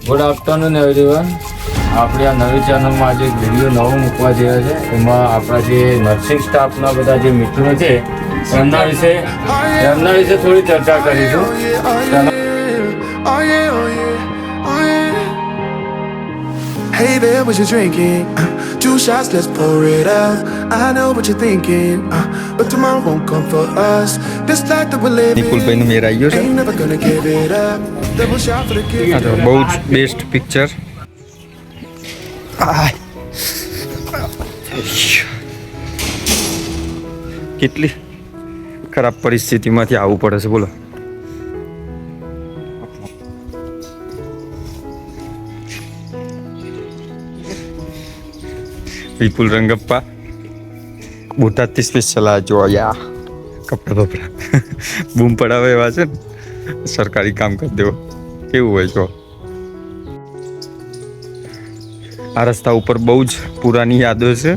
Good afternoon everyone. આપણે આ નવી ચેનલમાં આજે એક વિડીયો નવો મૂકવા જઈએ છે. એમાં આપણા જે નર્સિંગ સ્ટાફના બધા જે મિત્રો છે એમના વિશે થોડી ચર્ચા કરીશું. Hey there, what you drinking? 2 shots, let's pour it out. I know what you're thinking, but tomorrow won't come for us. This life that we're living, Nikulbhai નું મેર આવ્યો છે. ain't never gonna give it up. Double shot for the kids. આ તો બહુ જ best picture. કેટલી ખરાબ પરિસ્થિતિમાંથી આવવું પડે છે બોલો. વિપુલ રંગપ્પા બોટાદથી સ્પેશિયલ આ જો યા કપડા બપડા બૂમ પડાવે એવા છે ને, સરકારી કામ કરી દેવો કેવું હોય જો. આ રસ્તા ઉપર બહુ જ પુરાની યાદો છે,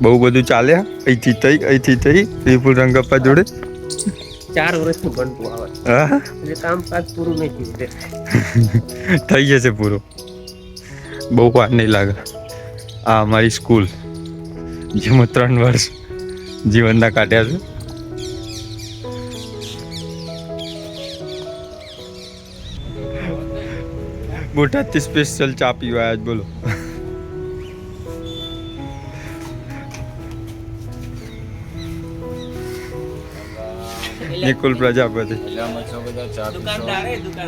બહુ બધું ચાલ્યા અહીંથી થઈ વિપુલ રંગપ્પા જોડે 4 વર્ષથી બનતું આવે હા એટલે કામકાજ પૂરું નહીં થયું. થઈ જશે પૂરું, બહુ વાર નહીં લાગે. આ અમારી સ્કૂલ જેમાં 3 વર્ષ જીવનના કાઢ્યા છે. બોટાદથી સ્પેશિયલ ચા પીવા આજ બોલો. નિકુલ પ્રજાપતિ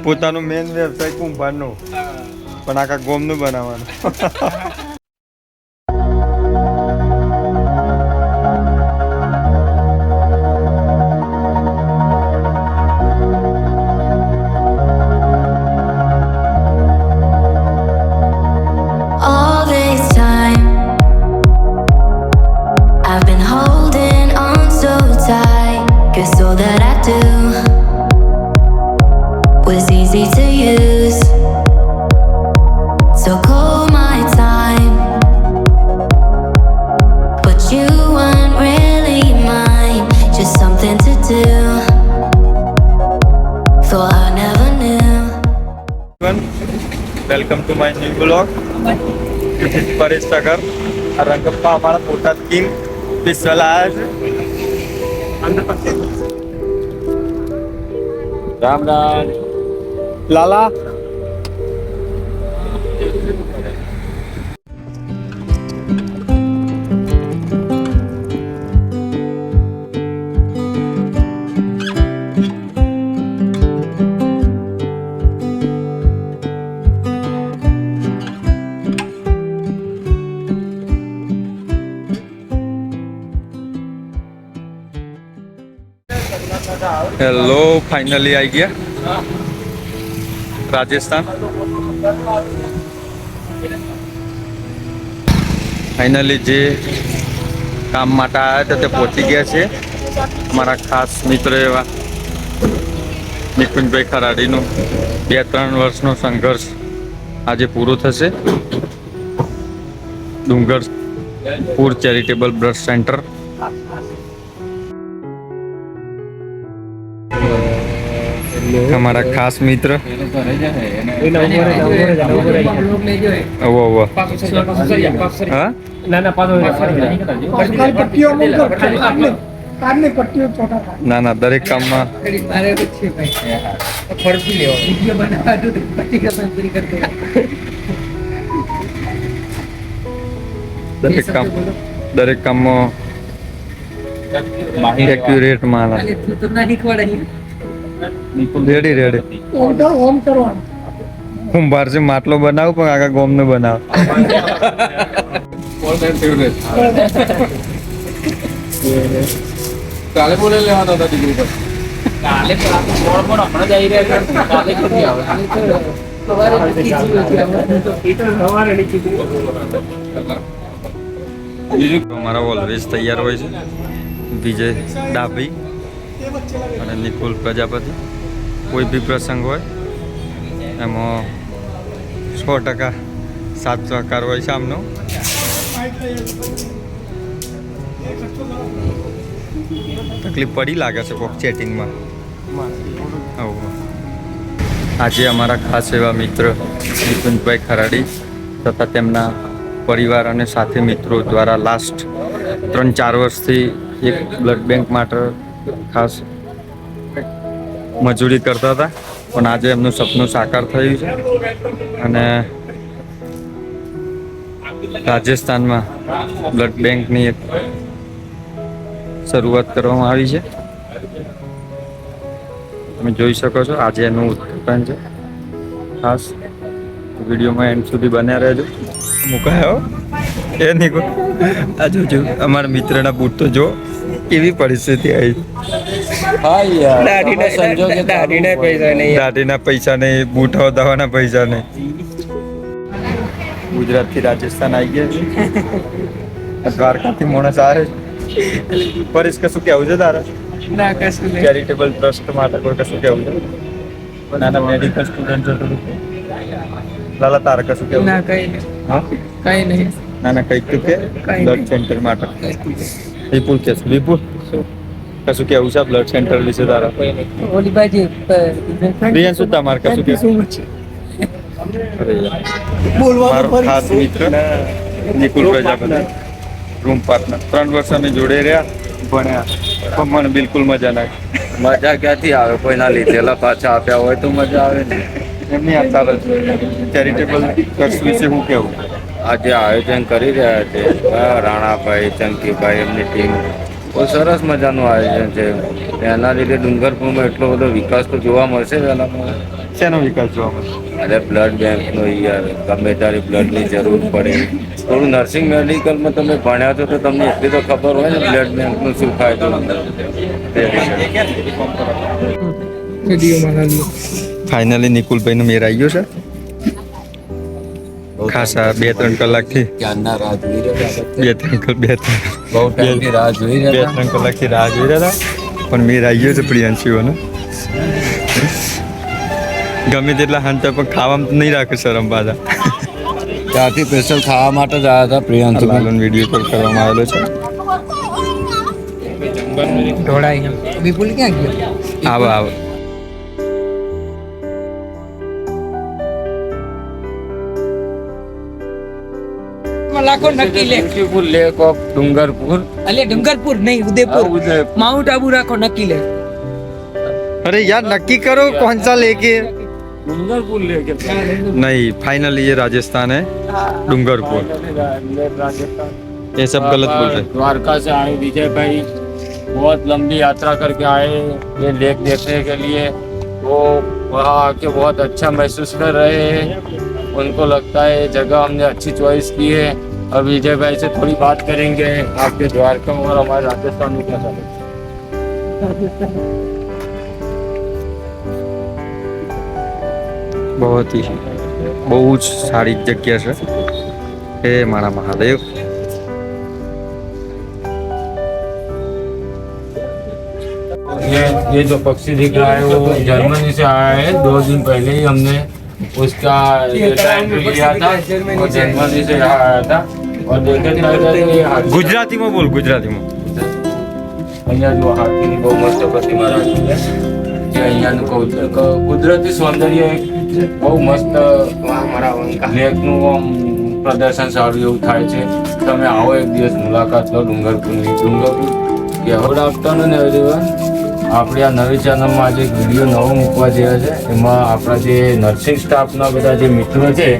પોતાનું મેન વ્યવસાય કુંભારનો, પણ આખા ગોમનું બનાવવાનું. All this time I've been holding on so tight, 'cause all that I do was easy to use. So call my time, but you weren't really mine, just something to do. Thought I never knew. Welcome to my new blog. Paresh Sagar Rangappa અમારા Botad king special આવ્યા છે. Ram Ram. Lala hello, finally આવી ગયા Rajasthan. Finally જે કામ માટે આવ્યા હતા તે પહોંચી ગયા છે. અમારા ખાસ મિત્ર એવા નિકુંજભાઈ ખરાડીનું 2-3 વર્ષનો સંઘર્ષ આજે પૂરો થશે. Dungarpur charitable blood centre. અમારા ખાસ મિત્ર ના ના દરેક કામમાં દરેક કામમાં એક્યુરેટ માણસ. રેડી કુંભાર છે, માટલો બનાવ પણ આખા ગોમ નો બનાવ. કાલે બોલે લેવાના હતા દીકરી પર. કાલે હમણાં જઈ રહ્યા. અમારા ઓલવેઝ તૈયાર હોય છે વિજય ડાભી અને નિકુલ પ્રજાપતિ. કોઈ બી પ્રસંગ હોય એમાં 100% સાથ સહકાર હોય છે આમનો. તકલીફ પડી લાગે છે કોક ચેટિંગમાં. આજે અમારા ખાસ એવા મિત્ર નિકુંજભાઈ ખરાડી તથા તેમના પરિવાર અને સાથી મિત્રો દ્વારા લાસ્ટ 3-4 વર્ષથી એક બ્લડ બેંક માટે ખાસ મજૂરી કરતા હતા, પણ આજે એમનું સપનું સાકાર થયું છે અને રાજસ્થાનમાં બ્લડ બેંકની એક શરૂઆત કરવામાં આવી છે. તમે જોઈ શકો છો આજે એનું ઉદ્ઘાટન છે. ખાસ વિડીયોમાં એન્ડ સુધી બન્યા રહેજો. મુકાયો એ નીકળો આ જોજો અમારા મિત્રના બૂટ તો જો કેવી પરિસ્થિતિ આવી. દાઢીના પૈસા નહીં, બૂટ દવાના પૈસા નહીં. ગુજરાતથી રાજસ્થાન આવી ગયા છે. દ્વારકાથી માણસ આવે છે. પરેશ કશું કેવું છે તારે? ના કશું નહીં. ચેરિટેબલ ટ્રસ્ટ માટે કોઈ કશું કેવું છે? નાના મેડિકલ સ્ટુડન્ટ છે તો લાલા તારે કશું કેવું? ના કઈ નહીં. હા કઈ નહીં. ના ના કંઈક તું કે બ્લડ સેન્ટર માટે વિપુલ કે વિપુલ કશું કેવું છે બ્લડ સેન્ટર વિશે તારા? ઓલી બાજુ પ્રિયાંશુ તમારે કશું કેવું? અરે યાર. મારો ખાસ મિત્ર નિકુલ પ્રજાપતિ, રૂમ પાર્ટનર. 3 વર્ષ અમે જોડે રહ્યા, ભણ્યા, પણ મને બિલકુલ મજા ના આવી. મજા ક્યાંથી આવે? કોઈના લીધેલા પાછા આપ્યા હોય તો મજા આવે ને. એમની આ ચાલે છે. ચેરિટેબલ ટ્રસ્ટ વિશે હું કેવું? આજે આયોજન કરી રહ્યા છે રાણાભાઈ, ચંકીભાઈ, એમની ટીમ. બહુ સરસ મજાનું આયોજન છે. એના લીધે ડુંગરપુરમાં એટલો બધો વિકાસ તો જોવા મળશે વહેલામાં. શેનો વિકાસ જોવા મળશે? અરે બ્લડ બેંકનો યાર, ગમે ત્યારે બ્લડની જરૂર પડે. થોડું નર્સિંગ મેડિકલમાં તમે ભણ્યા છો તો તમને એટલી તો ખબર હોય ને બ્લડ બેંકનું શું ફાયદો. ફાઇનલી નિકુલભાઈનો મેર આવી ગયો છે. ખાસા 2-3 કલાકથી ક્યારના રાહ જોઈ રહ્યા હતા. 2-3 બહુ ટાઈમથી રાહ જોઈ રહ્યા હતા. 2-3 કલાકથી રાહ જોઈ રહ્યા હતા, પણ મેર આવી ગયો છે પ્રિયાંશીઓનો. ગમે તેટલા હાંતા પણ ખાવામાં તો નહીં રાખે શરમ પાછા. ત્યાંથી સ્પેશિયલ ખાવા માટે જ આવ્યા હતા પ્રિયાંશુ. લાલન વિડીયો કોલ કરવામાં આવેલો છે. ઢોળાઈ વિપુલ ક્યાં ગયો? આવો આવો. લાખો નક્કી લે. Beautiful lack of Dungarpur. અલે ડુંગરપુર નહીં, ઉદયપુર. માઉન્ટ આબુ રાખો, નક્કી લે. અરે યાર નક્કી કરો कौन सा लेके. डूंगरपुर लेके नहीं फाइनली ये राजस्थान है, डूंगरपुर. ये सब गलत बोल रहे. द्वारका से आए विजय भाई, बहुत लंबी यात्रा करके आए ये लेक देखने के लिए. वो वहाँ आके बहुत अच्छा महसूस कर रहे हैं. उनको लगता है ये जगह हमने अच्छी चॉइस की है. अब विजय भाई से थोड़ी बात करेंगे आपके द्वारका और हमारे राजस्थान में क्या चले. बहुत ही બહુ જ સારી જગ્યા છે. હે મારા મહાદેવ. ये जो पक्षी दिख रहा है वो जर्मनी से आया है. 2 दिन पहले ही हमने उसका टाइम लिया था और जर्मनी से यहाँ आया था. और देखे थे ગુજરાતીમાં બોલ, ગુજરાતીમાં. અહીંયા જો હાથીની બહુ મસ્ત પ્રતિમા રાખી છે. જે અહીંયાનું કુદરતી સૌંદર્ય એક બહુ મસ્ત લેકનું આમ પ્રદર્શન સારું એવું થાય છે. તમે આવો એક દિવસ મુલાકાત લો ડુંગરપુરની. Dungarpur good afternoon everyone. આપણે આ નવી ચેનલમાં આજે એક વિડીયો નવો મૂકવા જઈએ છે. એમાં આપણા જે નર્સિંગ સ્ટાફના બધા જે મિત્રો છે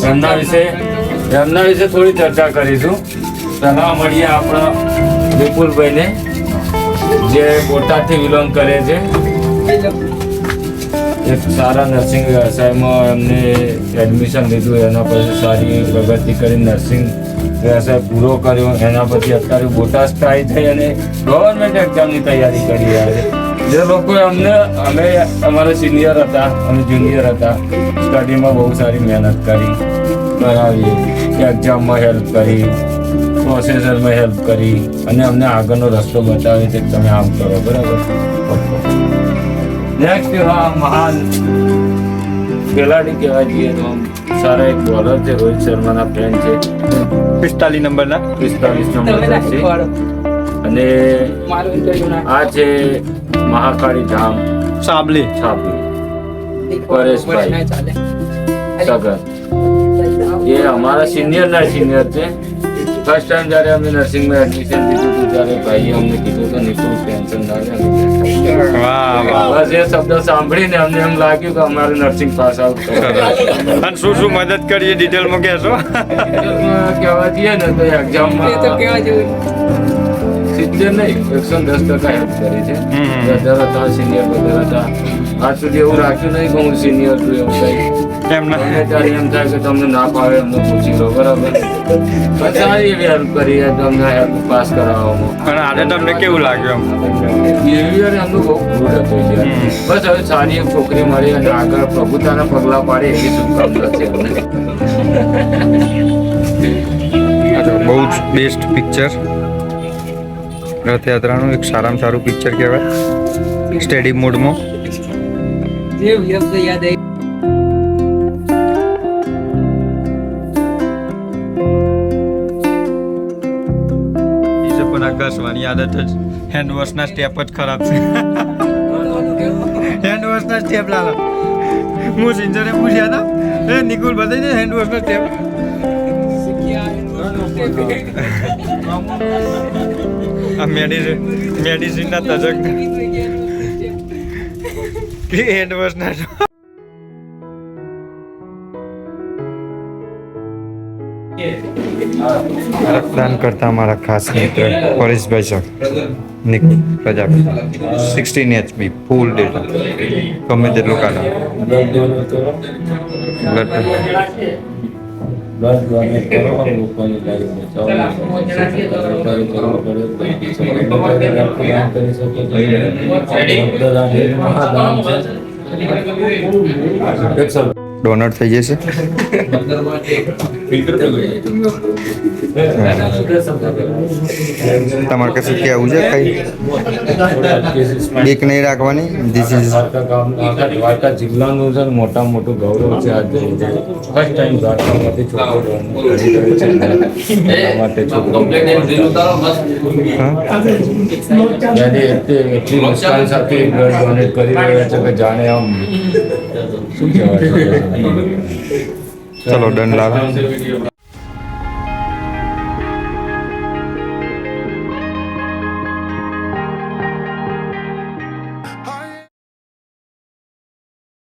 એમના વિશે થોડી ચર્ચા કરીશું. પહેલાં મળીએ આપણા વિપુલભાઈને જે બોટાદથી બિલોંગ કરે છે. એક સારા નર્સિંગ વ્યવસાયમાં એમને એડમિશન લીધું, એના પછી સારી પ્રગતિ કરી નર્સિંગ વ્યવસાય પૂરો કર્યો. એના પછી અત્યારે બોટાદ સ્થાયી થઈ અને ગવર્મેન્ટ એક્ઝામની તૈયારી કરી રહ્યા છે. જે લોકો અમે અમારા સિનિયર હતા, અમે જુનિયર હતા, સ્ટડીમાં બહુ સારી મહેનત કરાવી, એક્ઝામમાં હેલ્પ કરી, પ્રોસેસરમાં હેલ્પ કરી અને અમને આગળનો રસ્તો બતાવે છે કે તમે આમ કરો. બરાબર. નેક્સ્ટ આ મહાન ખેલાડી કહેવાય જઈએ તો સારા એક બોલર છે, રોહિત શર્માના ફેન છે. 45 નંબરના 45 નંબર છે. અને આ છે મહાકાળી ધામ સાબલી. પરેશભાઈ ના ચાલે સગર એ અમારા સિનિયર છે. ફર્સ્ટ ટાઈમ જ્યારે અમે નર્સિંગમાં એડમિશન લીધું હતું ત્યારે ભાઈએ અમને કીધું કે નિકુલ ટેન્શન ના લે. વાહ વાહ બસ એ શબ્દ સાંભળીને અમને એમ લાગ્યું કે અમારે નર્સિંગ પાસ આઉટ અને શું મદદ કરીએ ડિટેલમાં કહેશો? કહેવા જઈએ ને તો એ તો એક્ઝામમાં કેવા જેવું 70 નહીં 110% હેલ્પ કરી છે. હમ. બધા હતા સિનિયર બધા હતા. આજ સુધી એવું રાખ્યું નહીં કે હું સિનિયર છું એવું કઈ. એમના અમને ત્યારે એમ થાય કે તમને ના ફાવે એમને પૂછી લો બરાબર. પણ સારી એવી હેલ્પ કરી છે તમને હેલ્પ પાસ કરાવવામાં. અને આજે તમને કેવું લાગ્યું બિહેવિયર એમનું બહુ ગુડ હતું છે. હમ. બસ હવે સારી એક છોકરી મળી અને આગળ પ્રભુતાના પગલા પાડે એવી શુભકામના છે અમને. એમ બહુ જ બેસ્ટ પિક્ચર રથયાત્રાનું એક સારામાં સારું પિક્ચર કહેવાય સ્ટેડી મોડમાં. જે શબ્દ યાદ આવી પણ આ ઘસવાની આદત જ હેન્ડવોશના સ્ટેપ જ ખરાબ છે. હેન્ડવોશના સ્ટેપ લાલા હું સિંજરે પૂછ્યા હતા એ નિકુલ બતાવી દે હેન્ડવોશના સ્ટેપ. આ મેડિસિનના તજજ્ઞ કે હેન્ડવોશના રક્તદાન કરતા અમારા ખાસ મિત્ર પરેશભાઈ સર નિકુલ પ્રજાપતિ 16 HP ફૂલ ડેટા ગમે તેટલું કાઢો બ્લડ બ્લડ ડોનેટ કરો અને લોકોની લાઈફ બચાવો. સરકારી કરવું પડે રક્તદાન કરી શકો છો. રક્તદાન એ મહાદાન છે. ડોનર થઈ જશે. તમારે કશું કહેવું છે કઈ બીક નહીં રાખવાની. ધીસ ઇઝ દ્વારકા જિલ્લાનું છે ને મોટામાં મોટું ગૌરવ છે. આજે ફર્સ્ટ ટાઈમ દ્વારકામાંથી છોકરો કરી રહ્યો છે એના માટે છોકરો એટલી મુસ્કાન સાથે બ્લડ ડોનેટ કરી રહ્યા છે કે જાણે આમ શું કહેવાય. ચલો ડન લાલા.